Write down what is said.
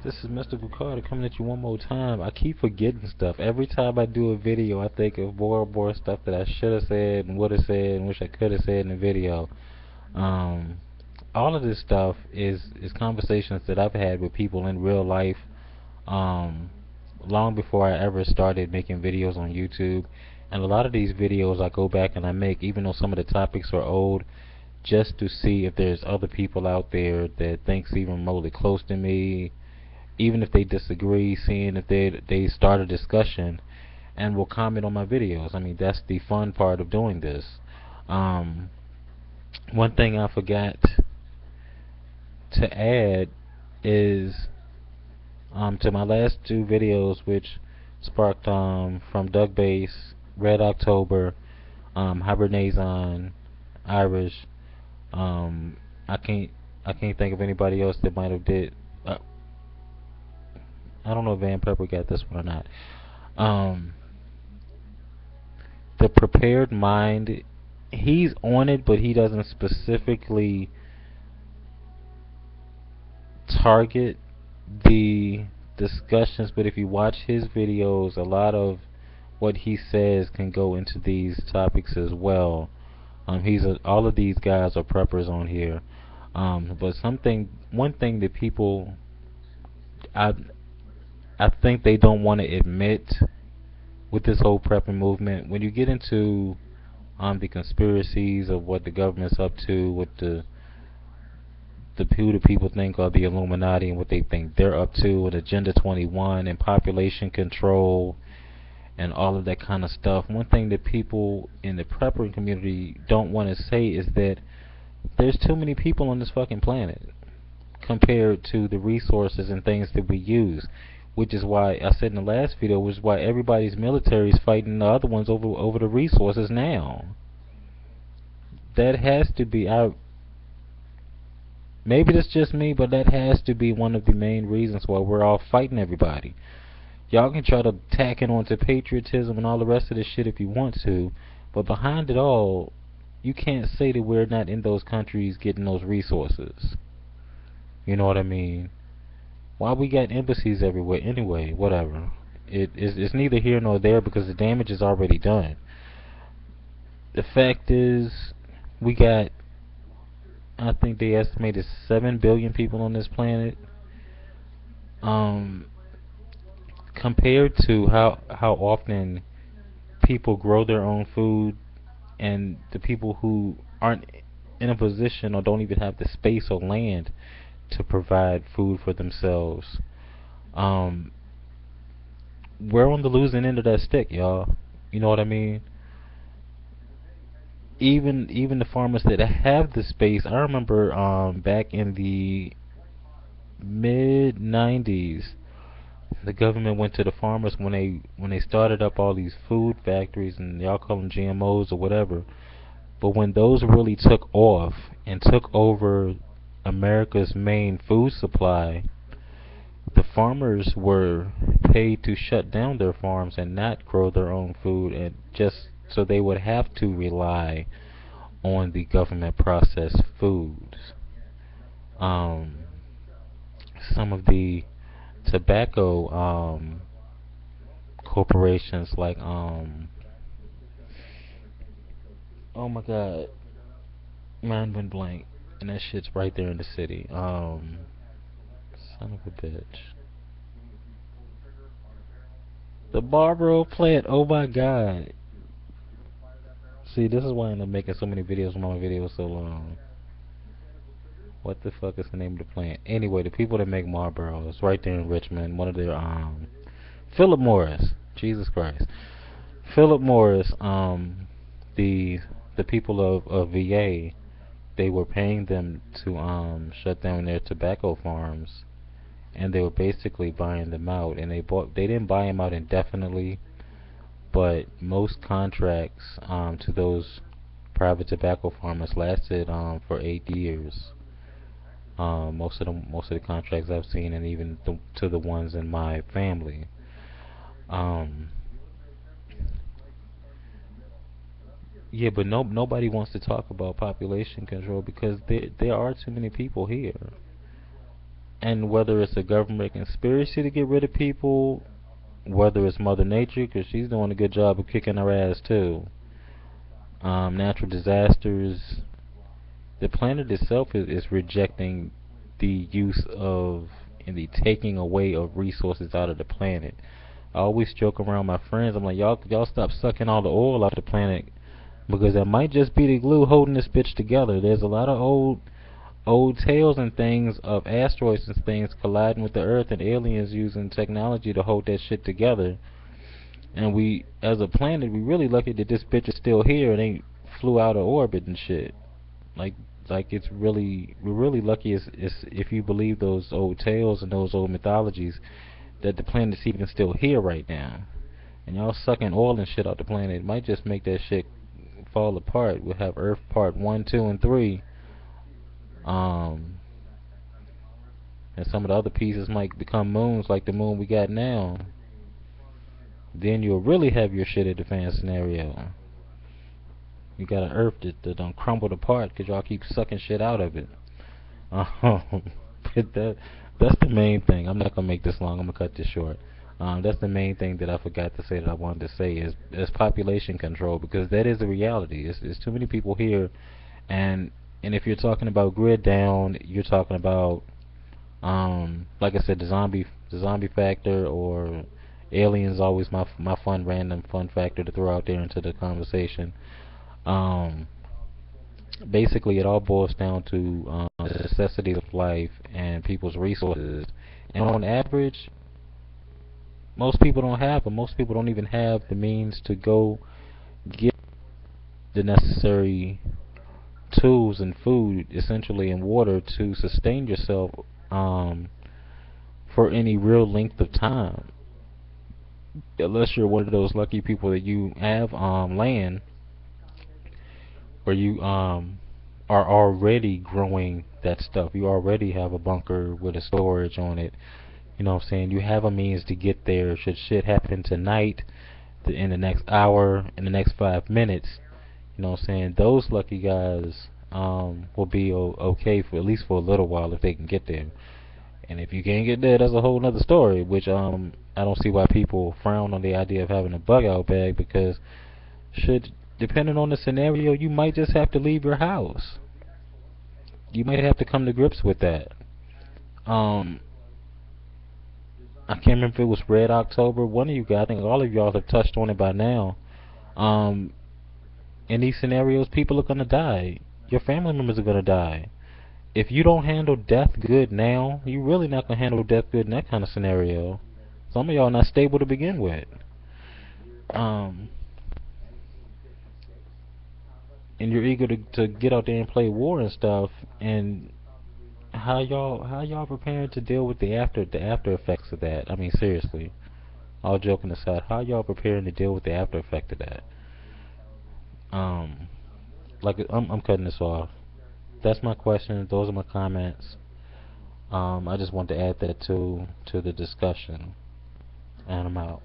This is Mystical Carter coming at you one more time. I keep forgetting stuff. Every time I do a video, I think of more and more stuff that I should have said and would have said and wish I could have said in the video. Um, all of this stuff is conversations that I've had with people in real life, um, long before I ever started making videos on YouTube. And a lot of these videos I go back and I make, even though some of the topics are old, just to see if there's other people out there that thinks even remotely close to me, even if they disagree, seeing if they start a discussion and will comment on my videos. I mean, that's the fun part of doing this. Um, One thing I forgot to add is to my last two videos, which sparked from Doug Base, Red October, Hibernazon, Irish. Um, I can't I can't think of anybody else that might have did. Uh, I don't know if Van Pepper got this one or not. Um, the prepared mind, he's on it, but he doesn't specifically target the discussions. But if you watch his videos, a lot of what he says can go into these topics as well. All of these guys are preppers on here. But one thing that people, I I think they don't want to admit with this whole prepping movement, when you get into the conspiracies of what the government's up to, what the who the people think are the Illuminati and what they think they're up to, and Agenda 21 and population control and all of that kind of stuff. One thing that people in the prepping community don't want to say is that there's too many people on this fucking planet compared to the resources and things that we use. Which is why I said in the last video, which is why everybody's military is fighting the other ones over the resources now. That has to be maybe that's just me, but that has to be one of the main reasons why we're all fighting everybody. Y'all can try to tack it onto patriotism and all the rest of this shit if you want to, but behind it all, you can't say that we're not in those countries getting those resources. You know what I mean? Why we got embassies everywhere anyway? Whatever. It's neither here nor there because the damage is already done. The fact is, we got, I think they estimated 7 billion people on this planet. Um, Compared to how often people grow their own food, and the people who aren't in a position or don't even have the space or land to provide food for themselves, um, we're on the losing end of that stick, y'all. You know what I mean? Even the farmers that have the space, I remember back in the mid '90s, the government went to the farmers when they started up all these food factories, and y'all call them GMOs or whatever. But when those really took off and took over America's main food supply, the farmers were paid to shut down their farms and not grow their own food, and just so they would have to rely on the government processed foods. Um, some of the tobacco corporations like oh my god, mind went blank, and that shit's right there in the city. Son of a bitch. The Marlboro plant. Oh my god. See, this is why I end up making so many videos. Why my videos so long. What the fuck is the name of the plant? Anyway, the people that make Marlboros right there in Richmond. One of their Philip Morris. Jesus Christ. Philip Morris. The the people of VA, they were paying them to shut down their tobacco farms, and they were basically buying them out. And they didn't buy them out indefinitely, but most contracts to those private tobacco farmers lasted for 8 years. Most of the contracts I've seen, and even to the ones in my family. Um, yeah, but nobody wants to talk about population control because there are too many people here. And whether it's a government conspiracy to get rid of people, whether it's Mother Nature, because she's doing a good job of kicking her ass too. Natural disasters. The planet itself is rejecting the use of and the taking away of resources out of the planet. I always joke around my friends. I'm like, y'all stop sucking all the oil out of the planet because that might just be the glue holding this bitch together. There's a lot of old tales and things of asteroids and things colliding with the Earth and aliens using technology to hold that shit together. And we, as a planet, we really lucky that this bitch is still here and ain't flew out of orbit and shit. Like, it's really, we're really lucky is if you believe those old tales and those old mythologies that the planet's even still here right now. And y'all sucking oil and shit out the planet, it might just make that shit fall apart. We'll have Earth Part 1, 2, and 3. Um, and some of the other pieces might become moons like the moon we got now. Then you'll really have your shit at the fan scenario. You got an Earth that done crumbled apart because y'all keep sucking shit out of it. But that's the main thing. I'm not gonna make this long. I'm gonna cut this short. That's the main thing that I forgot to say that I wanted to say is population control, because that is a reality. It's too many people here, and if you're talking about grid down, you're talking about like I said, the zombie factor, or aliens. Always my random fun factor to throw out there into the conversation. Um, Basically, it all boils down to the necessities of life and people's resources. And on average, most people don't have them. Most people don't even have the means to go get the necessary tools and food, essentially, and water to sustain yourself um, for any real length of time. Unless you're one of those lucky people that you have land where you are already growing that stuff. You already have a bunker with a storage on it. You know what I'm saying? You have a means to get there should shit happen tonight, in the next hour, in the next 5 minutes. You know what I'm saying? Those lucky guys will be okay for at least for a little while if they can get there. And if you can't get there, that's a whole nother story. Which I don't see why people frown on the idea of having a bug out bag, because should depending on the scenario, you might just have to leave your house. You might have to come to grips with that. Um, I can't remember if it was Red October. One of you guys, I think all of y'all have touched on it by now. Um, in these scenarios, people are gonna die. Your family members are gonna die. If you don't handle death good now, you're really not gonna handle death good in that kind of scenario. Some of y'all not stable to begin with. Um, and you're eager to get out there and play war and stuff. And how y'all preparing to deal with the after effects of that? I mean, seriously. All joking aside, how y'all preparing to deal with the after effect of that? Um, like I'm cutting this off. That's my question. Those are my comments. I just want to add that to the discussion, and I'm out.